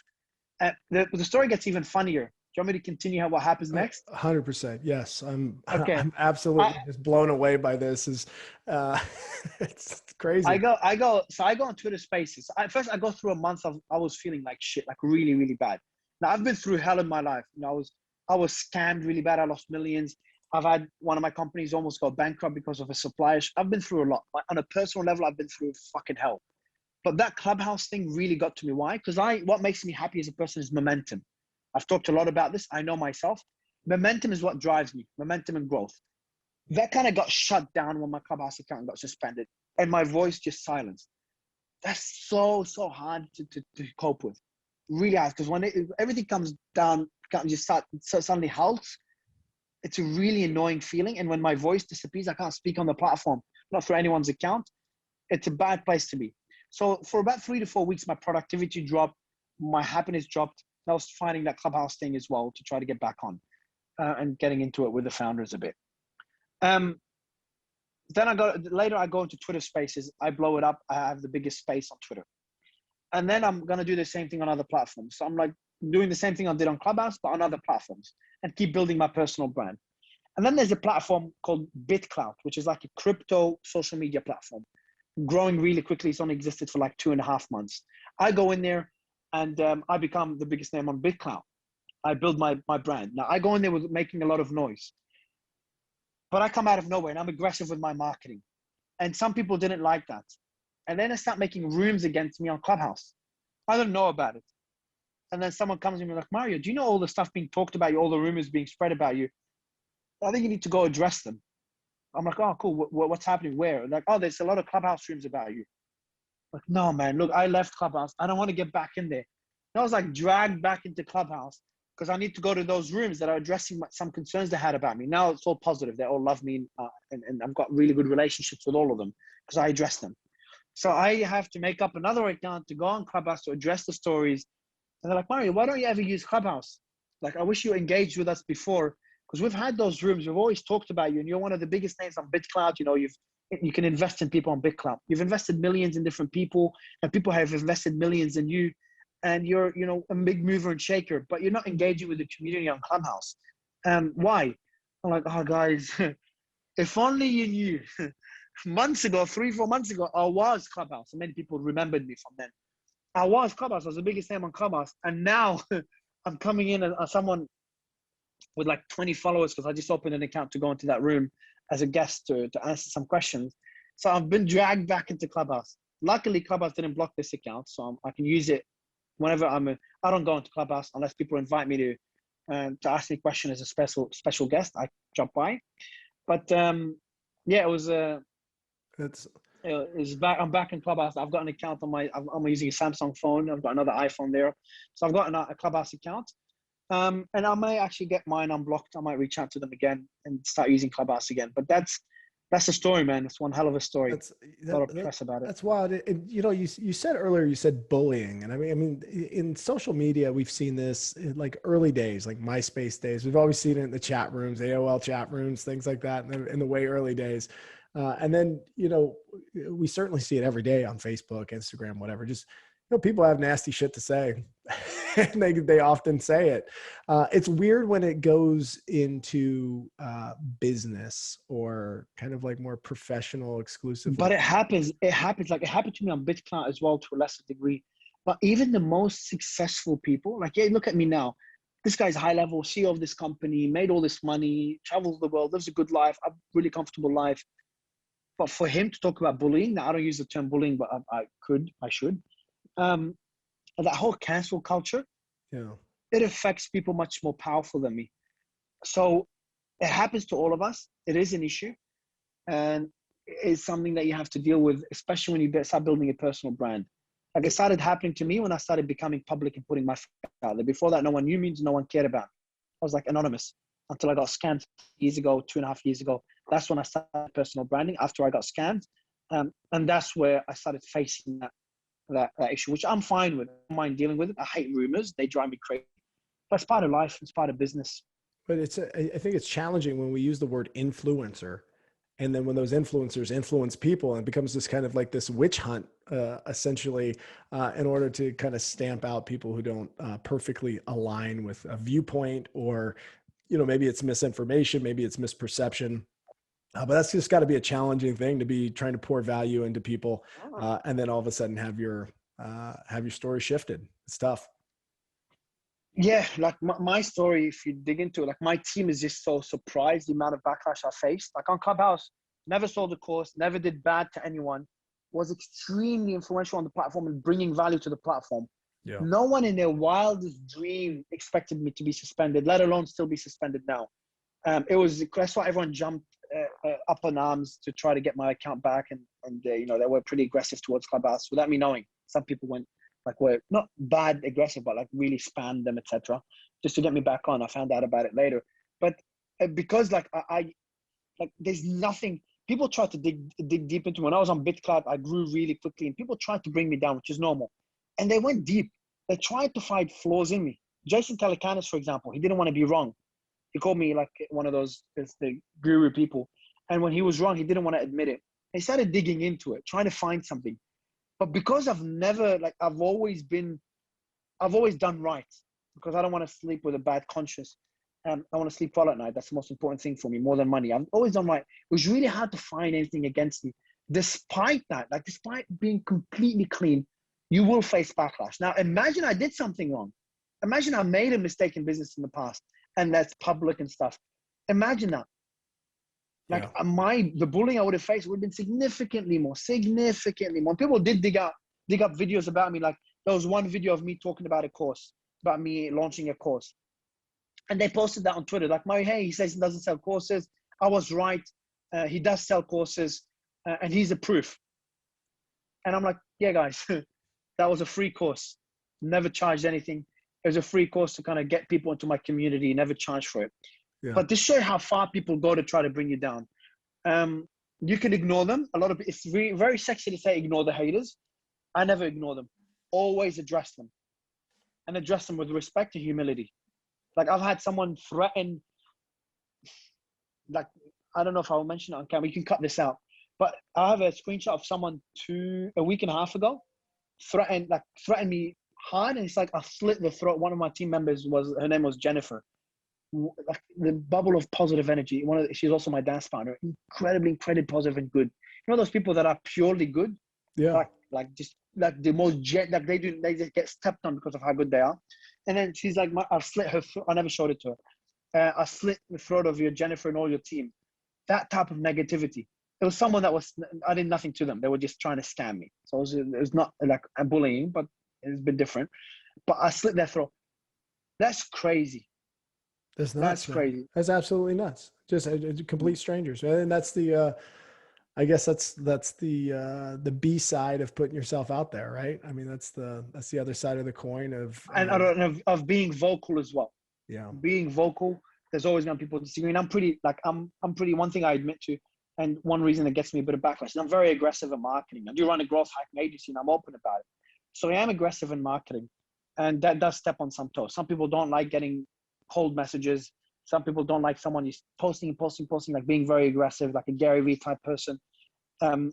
And the story gets even funnier. Do you want me to continue what happens next? 100%. Yes. Okay. I'm absolutely just blown away by this. It's crazy. I go on Twitter Spaces. First, I go through a month of I was feeling like shit, like really, really bad. Now I've been through hell in my life. I was scammed really bad. I lost millions. I've had one of my companies almost go bankrupt because of a supplier. I've been through a lot. On a personal level, I've been through fucking hell. But that Clubhouse thing really got to me. Why? Because what makes me happy as a person is momentum. I've talked a lot about this. I know myself. Momentum is what drives me. Momentum and growth. That kind of got shut down when my Clubhouse account got suspended and my voice just silenced. That's so hard to cope with. Really hard. Because when everything comes down, suddenly halts, it's a really annoying feeling. And when my voice disappears, I can't speak on the platform, not through anyone's account. It's a bad place to be. So for about 3 to 4 weeks, my productivity dropped, my happiness dropped. I was finding that Clubhouse thing as well to try to get back on and getting into it with the founders a bit. Then I go into Twitter Spaces. I blow it up. I have the biggest space on Twitter. And then I'm going to do the same thing on other platforms. So I'm like doing the same thing I did on Clubhouse, but on other platforms and keep building my personal brand. And then there's a platform called BitClout, which is like a crypto social media platform. Growing really quickly. It's only existed for like 2.5 months. I go in there and I become the biggest name on BitClout. I build my brand. Now I go in there with making a lot of noise, but I come out of nowhere and I'm aggressive with my marketing. And some people didn't like that. And then I start making rooms against me on Clubhouse. I don't know about it. And then someone comes to me like, Mario, do you know all the stuff being talked about you, all the rumors being spread about you? I think you need to go address them. I'm like, oh, cool. What's happening? Where? Like, oh, there's a lot of Clubhouse rooms about you. Like, no, man, look, I left Clubhouse. I don't want to get back in there. And I was like dragged back into Clubhouse because I need to go to those rooms that are addressing some concerns they had about me. Now it's all positive. They all love me, and I've got really good relationships with all of them because I address them. So I have to make up another account to go on Clubhouse to address the stories. And they're like, Mario, why don't you ever use Clubhouse? Like, I wish you engaged with us before, because we've had those rooms. We've always talked about you, and you're one of the biggest names on BitCloud. You know, you can invest in people on BitCloud. You've invested millions in different people, and people have invested millions in you. And you're, you know, a big mover and shaker, but you're not engaging with the community on Clubhouse. Why? I'm like, oh, guys, if only you knew. Months ago, 3-4 months ago, I was Clubhouse. And many people remembered me from then. I was Clubhouse. I was the biggest name on Clubhouse. And now I'm coming in as someone with like 20 followers because I just opened an account to go into that room as a guest to answer some questions. So I've been dragged back into Clubhouse. Luckily, Clubhouse didn't block this account, so I can use it whenever I don't go into Clubhouse unless people invite me to ask me a question as a special guest. I jump by. But yeah, it was it's back. I'm back in Clubhouse. I've got an account on I'm using a Samsung phone. I've got another iPhone there, so I've got a Clubhouse account. And I may actually get mine unblocked. I might reach out to them again and start using Clubhouse again. But that's the story, man. It's one hell of a story. A lot of press about it. That's wild. And you know, you said earlier, you said bullying, and I mean, in social media, we've seen this in like early days, like MySpace days. We've always seen it in the chat rooms, AOL chat rooms, things like that, in the way early days. And then, you know, we certainly see it every day on Facebook, Instagram, whatever. Just, you know, people have nasty shit to say, and they often say it. It's weird when it goes into business or kind of like more professional, exclusive. But it happens. It happens. Like, it happened to me on BitCloud as well, to a lesser degree. But even the most successful people, like, yeah, look at me now. This guy's high level, CEO of this company, made all this money, travels the world, lives a good life, a really comfortable life. But for him to talk about bullying, now I don't use the term bullying, but I should. That whole cancel culture, Yeah, it affects people much more powerful than me. So it happens to all of us. It is an issue, and it's something that you have to deal with, especially when you start building a personal brand. Like, it started happening to me when I started becoming public and putting my face out there. Before that, no one knew me, no one cared about me. I was like anonymous until I got scammed years ago, 2.5 years ago. That's when I started personal branding, after I got scammed. And that's where I started facing that issue, which I'm fine with. I don't mind dealing with it. I hate rumors. They drive me crazy. But it's part of life. It's part of business. but I think it's challenging when we use the word influencer, and then when those influencers influence people, and it becomes this kind of like this witch hunt, essentially, in order to kind of stamp out people who don't perfectly align with a viewpoint, or, you know, maybe it's misinformation, maybe it's misperception. But that's just got to be a challenging thing, to be trying to pour value into people, and then all of a sudden have your story shifted. It's tough. Yeah, like my story, if you dig into it, like, my team is just so surprised the amount of backlash I faced. Like, on Clubhouse, never sold a course, never did bad to anyone, was extremely influential on the platform and bringing value to the platform. Yeah. No one in their wildest dream expected me to be suspended, let alone still be suspended now. That's why everyone jumped up in arms to try to get my account back, and you know, they were pretty aggressive towards Clubhouse without me knowing. Some people went, like, were not bad aggressive, but like really spammed them, etc., just to get me back on. I found out about it later. But because, like, I like, there's nothing. People tried to dig deep into. When I was on BitCloud, I grew really quickly, and people tried to bring me down, which is normal. And they went deep. They tried to find flaws in me. Jason Calacanis, for example, he didn't want to be wrong. He called me like one of those, the guru people. And when he was wrong, he didn't want to admit it. He started digging into it, trying to find something. But because I've always done right, because I don't want to sleep with a bad conscience. I want to sleep well at night. That's the most important thing for me, more than money. I've always done right. It was really hard to find anything against me. Despite that, like, despite being completely clean, you will face backlash. Now, imagine I did something wrong. Imagine I made a mistake in business in the past, and that's public and stuff. Imagine that. Like, the bullying I would have faced would have been significantly more. People did dig up videos about me. Like, there was one video of me talking about a course, about me launching a course. And they posted that on Twitter. Like, hey, he says he doesn't sell courses. I was right. He does sell courses, and he's the proof. And I'm like, yeah, guys, that was a free course. Never charged anything. It was a free course to kind of get people into my community. Never charged for it. Yeah. But this shows how far people go to try to bring you down. You can ignore them. It's very, very sexy to say ignore the haters. I never ignore them. Always address them, and address them with respect and humility. Like I've had someone threaten, like, I don't know if I'll mention it on camera. You can cut this out. But I have a screenshot of someone a week and a half ago, threatened me hard. And it's like, I slit the throat. One of my team members her name was Jennifer. Like the bubble of positive energy. She's also my dance partner. Incredibly positive and good. You know those people that are purely good? Yeah. Like just like the most they just get stepped on because of how good they are. And then she's like, I've slit her throat. I never showed it to her. I slit the throat of your Jennifer and all your team. That type of negativity. It was someone I did nothing to them. They were just trying to scam me. So it was not like a bullying, but it's been different. But I slit their throat. That's crazy. That's nuts. That's crazy. That's absolutely nuts. Just complete strangers. And that's the, I guess that's the B side of putting yourself out there, right? I mean, that's the other side of the coin and I don't know, of being vocal as well. Yeah. Being vocal. There's always going to be people disagree. And I'm pretty, one thing I admit to, and one reason that gets me a bit of backlash is I'm very aggressive in marketing. I do run a growth hacking agency and I'm open about it. So I am aggressive in marketing, and that does step on some toes. Some people don't like getting cold messages. Some people don't like someone who's posting, like being very aggressive, like a Gary Vee type person. And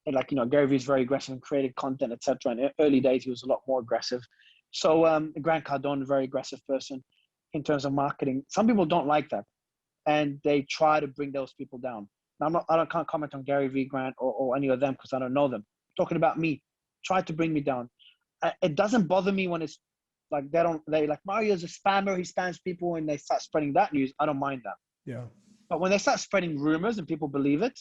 like, Gary Vee is very aggressive in creating content, etc. In early days, he was a lot more aggressive. So Grant Cardone, a very aggressive person in terms of marketing. Some people don't like that, and they try to bring those people down. Now, I can't comment on Gary Vee, Grant, or any of them because I don't know them. Talking about me, try to bring me down. It doesn't bother me when it's like they like Mario's a spammer. He spams people, and they start spreading that news. I don't mind that. Yeah. But when they start spreading rumors and people believe it,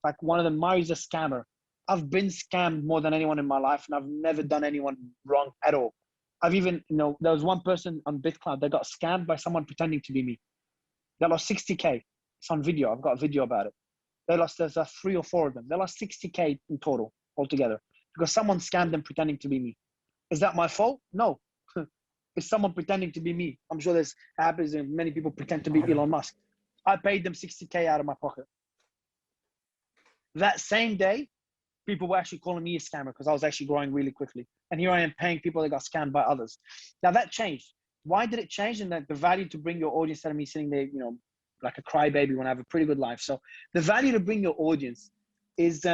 like one of them, Mario's a scammer. I've been scammed more than anyone in my life, and I've never done anyone wrong at all. I've even, there was one person on BitCloud that got scammed by someone pretending to be me. They lost 60K. It's on video. I've got a video about it. There's 3 or 4 of them. They lost 60K in total altogether because someone scammed them pretending to be me. Is that my fault? No. It's someone pretending to be me. I'm sure there's happens and many people pretend to be Elon Musk. I paid them 60K out of my pocket. That same day, people were actually calling me a scammer because I was actually growing really quickly. And here I am paying people that got scammed by others. Now that changed. Why did it change? And that the value to bring your audience, instead of me sitting there, like a crybaby when I have a pretty good life. So the value to bring your audience is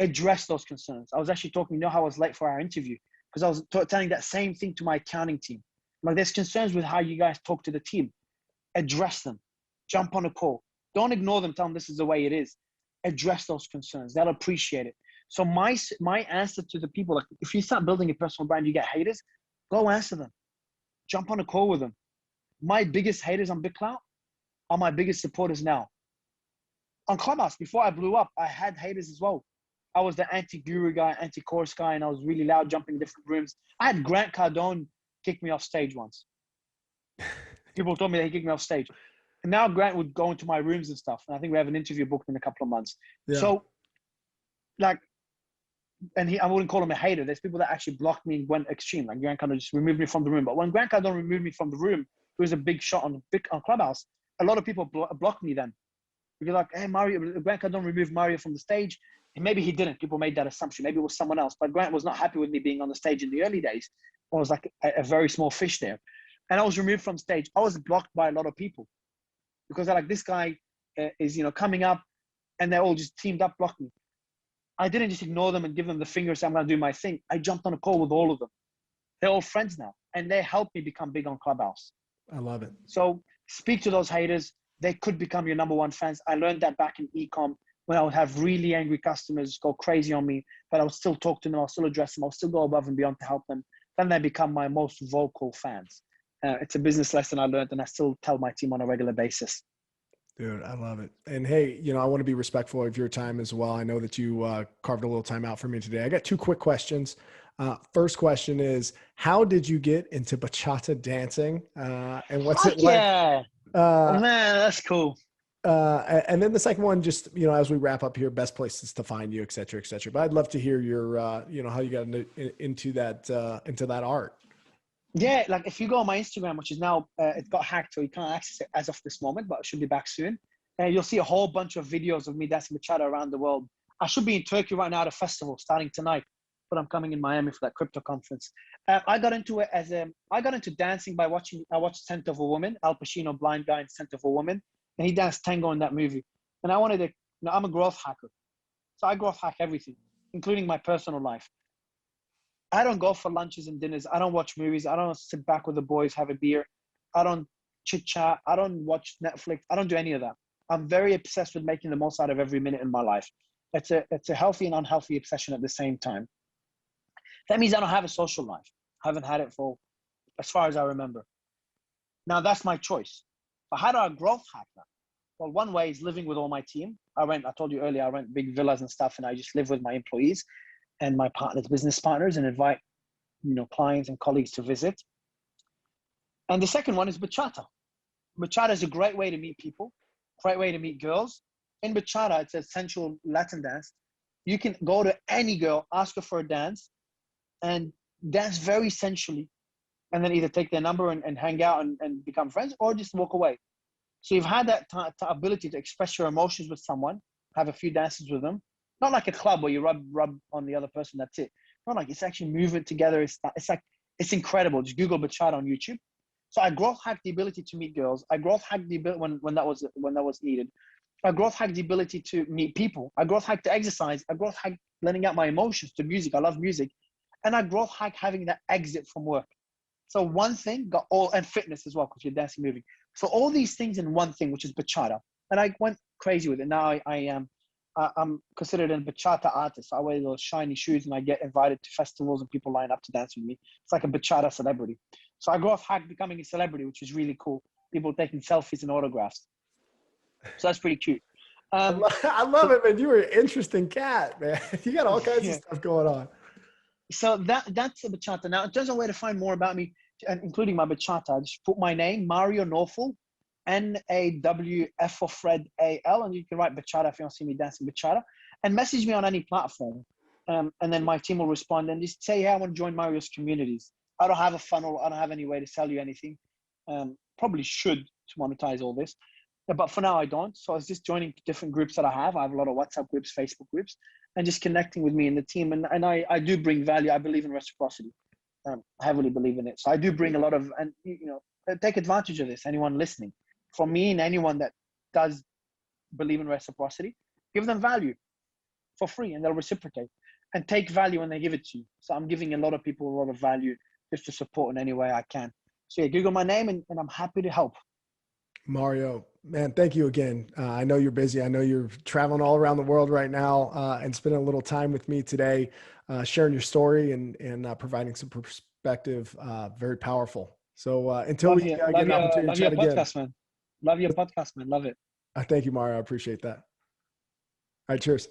address those concerns. I was actually talking, how I was late for our interview because I was telling that same thing to my accounting team. Like, there's concerns with how you guys talk to the team. Address them. Jump on a call. Don't ignore them. Tell them this is the way it is. Address those concerns. They'll appreciate it. So my answer to the people, like if you start building a personal brand, you get haters, go answer them. Jump on a call with them. My biggest haters on BitCloud are my biggest supporters now. On Clubhouse, before I blew up, I had haters as well. I was the anti-guru guy, anti-course guy, and I was really loud, jumping in different rooms. I had Grant Cardone kick me off stage once. People told me that he kicked me off stage. And now Grant would go into my rooms and stuff. And I think we have an interview booked in a couple of months. Yeah. So, like, and I wouldn't call him a hater. There's people that actually blocked me and went extreme. Like Grant Cardone just removed me from the room. But when Grant Cardone removed me from the room, it was a big shot on Clubhouse. A lot of people blocked me then. You're like, hey, Grant Cardone removed Mario from the stage. And maybe he didn't. People made that assumption. Maybe it was someone else. But Grant was not happy with me being on the stage in the early days. I was like a very small fish there. And I was removed from stage. I was blocked by a lot of people because they're like, this guy is, coming up, and they all just teamed up, blocked me. I didn't just ignore them and give them the finger and say, I'm going to do my thing. I jumped on a call with all of them. They're all friends now, and they helped me become big on Clubhouse. I love it. So speak to those haters. They could become your number one fans. I learned that back in e-com when I would have really angry customers go crazy on me, but I would still talk to them. I'll still address them. I'll still go above and beyond to help them. Then they become my most vocal fans. It's a business lesson I learned, and I still tell my team on a regular basis. Dude, I love it. And hey, I want to be respectful of your time as well. I know that you carved a little time out for me today. I got 2 quick questions. First question is, how did you get into bachata dancing? And what's it like? Yeah. Man, that's cool. And then the second one, just, as we wrap up here, best places to find you, et cetera, et cetera. But I'd love to hear your, how you got into that art. Yeah, like if you go on my Instagram, which is now, it got hacked, so you can't access it as of this moment, but it should be back soon. You'll see a whole bunch of videos of me dancing bachata around the world. I should be in Turkey right now at a festival starting tonight, but I'm coming in Miami for that crypto conference. I got into dancing by I watched Scent of a Woman, Al Pacino, blind guy in Scent of a Woman, and he danced tango in that movie. And I wanted to, I'm a growth hacker. So I growth hack everything, including my personal life. I don't go for lunches and dinners. I don't watch movies. I don't sit back with the boys, have a beer. I don't chit chat. I don't watch Netflix. I don't do any of that. I'm very obsessed with making the most out of every minute in my life. It's a healthy and unhealthy obsession at the same time. That means I don't have a social life. I haven't had it for as far as I remember. Now that's my choice. But how do I growth hack that? Well, one way is living with all my team. I told you earlier, I rent big villas and stuff, and I just live with my employees and my partners, business partners, and invite, clients and colleagues to visit. And the second one is bachata. Bachata is a great way to meet people, great way to meet girls. In bachata, it's a sensual Latin dance. You can go to any girl, ask her for a dance, and dance very sensually, and then either take their number and hang out and become friends, or just walk away. So you've had that ability to express your emotions with someone, have a few dances with them. Not like a club where you rub on the other person, that's it. Not like it's actually moving together. It's incredible. Just Google bachata on YouTube. So I growth hacked the ability to meet girls. I growth hacked the ability when that was needed. I growth hacked the ability to meet people. I growth hacked to exercise. I growth hacked letting out my emotions to music. I love music. And I growth hacked having that exit from work. So one thing got all, and fitness as well, because you're dancing, moving. So all these things in one thing, which is bachata. And I went crazy with it. Now I'm considered a bachata artist. I wear those shiny shoes and I get invited to festivals and people line up to dance with me. It's like a bachata celebrity. So I growth hacked becoming a celebrity, which is really cool. People taking selfies and autographs. So that's pretty cute. I love it, man. You were an interesting cat, man. You got all kinds of stuff going on. So that's a bachata. Now, in terms of where to find more about me, including my bachata, just put my name, Mario Nawfal, Nawf for Fred AL, and you can write bachata if you want to see me dancing bachata, and message me on any platform. And then my team will respond and just say, hey, I want to join Mario's communities. I don't have a funnel. I don't have any way to sell you anything. Probably should to monetize all this. But for now, I don't. So I was just joining different groups that I have. I have a lot of WhatsApp groups, Facebook groups, and just connecting with me and the team. And I do bring value. I believe in reciprocity. I heavily believe in it. So I do bring a lot of, and take advantage of this. Anyone listening, from me and anyone that does believe in reciprocity, give them value for free and they'll reciprocate, and take value when they give it to you. So I'm giving a lot of people a lot of value just to support in any way I can. So yeah, Google my name and I'm happy to help. Mario, man, thank you again. I know you're busy. I know you're traveling all around the world right now, and spending a little time with me today, sharing your story and providing some perspective. Very powerful. So until we get an opportunity to chat again. Podcast, man. Love your podcast, man. Love it. Thank you, Mario. I appreciate that. All right, cheers.